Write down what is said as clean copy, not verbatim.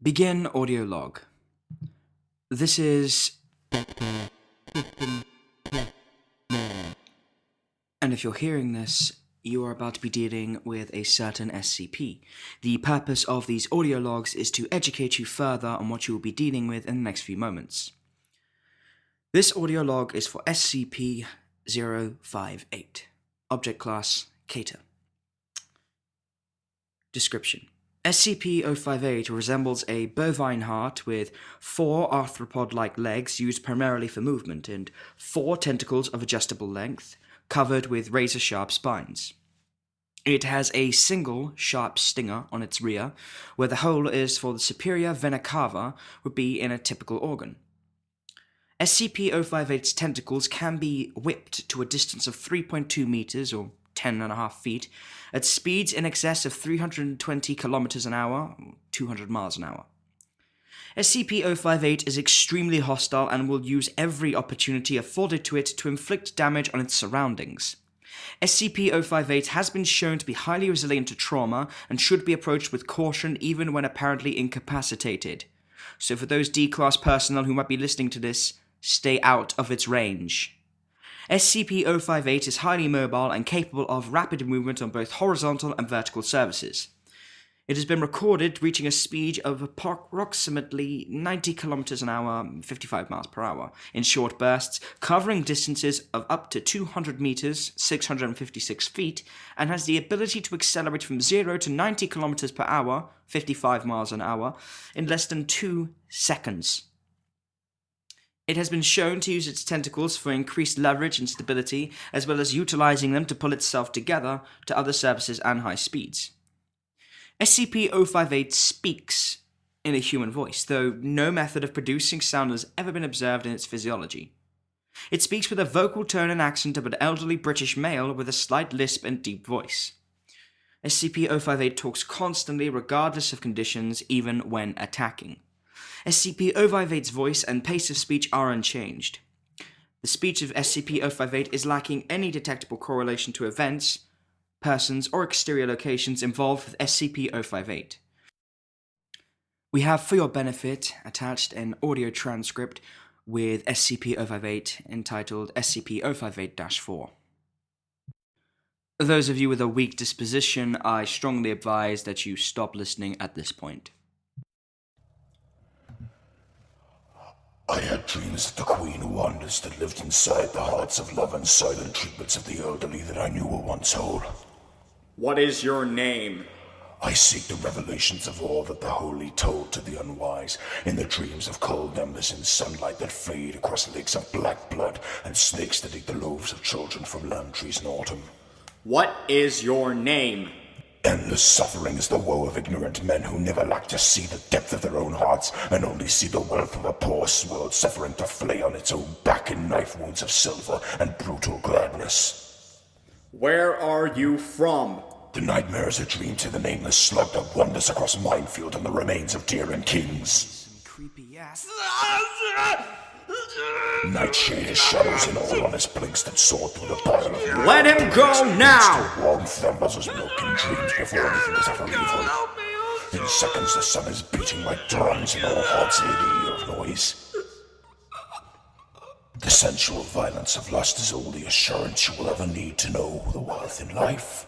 Begin audio log. This is... And if you're hearing this, you are about to be dealing with a certain SCP. The purpose of these audio logs is to educate you further on what you will be dealing with in the next few moments. This audio log is for SCP-058. Object Class Cater. Description: SCP-058 resembles a bovine heart with 4 arthropod-like legs used primarily for movement and 4 tentacles of adjustable length, covered with razor-sharp spines. It has a single sharp stinger on its rear, where the hole is for the superior vena cava would be in a typical organ. SCP-058's tentacles can be whipped to a distance of 3.2 meters or 10.5 feet at speeds in excess of 320 kilometers an hour, 200 miles an hour. SCP-058 is extremely hostile and will use every opportunity afforded to it to inflict damage on its surroundings. SCP-058 has been shown to be highly resilient to trauma and should be approached with caution even when apparently incapacitated. So for those D-Class personnel who might be listening to this, stay out of its range. SCP-058 is highly mobile and capable of rapid movement on both horizontal and vertical surfaces. It has been recorded reaching a speed of approximately 90 kilometers an hour, 55 miles per hour, in short bursts, covering distances of up to 200 meters, 656 feet, and has the ability to accelerate from 0 to 90 kilometers per hour, 55 miles an hour, in less than 2 seconds. It has been shown to use its tentacles for increased leverage and stability, as well as utilizing them to pull itself together to other surfaces and high speeds. SCP-058 speaks in a human voice, though no method of producing sound has ever been observed in its physiology. It speaks with a vocal tone and accent of an elderly British male with a slight lisp and deep voice. SCP-058 talks constantly regardless of conditions, even when attacking. SCP-058's voice and pace of speech are unchanged. The speech of SCP-058 is lacking any detectable correlation to events, persons, or exterior locations involved with SCP-058. We have for your benefit attached an audio transcript with SCP-058 entitled SCP-058-4. Those of you with a weak disposition, I strongly advise that you stop listening at this point. I had dreams that the Queen of Wonders that lived inside the hearts of love and silent treatments of the elderly that I knew were once whole. What is your name? I seek the revelations of all that the holy told to the unwise, in the dreams of cold embers in sunlight that fade across lakes of black blood and snakes that eat the loaves of children from lime trees in autumn. What is your name? Endless suffering is the woe of ignorant men who never lack to see the depth of their own hearts and only see the wealth of a poor world suffering to flay on its own back in knife wounds of silver and brutal gladness. Where are you from? The nightmare is a dream to the nameless slug that wanders across minefield and the remains of deer and kings. Some creepy ass. Nightshade is shadows in all honest blinks that soar through the pile of... Let him go now! Warmth that muzzles milk in dreams before anything is ever evil. In seconds the sun is beating like drums in all hearts near the ear of noise. The sensual violence of lust is all the assurance you will ever need to know the worth in life.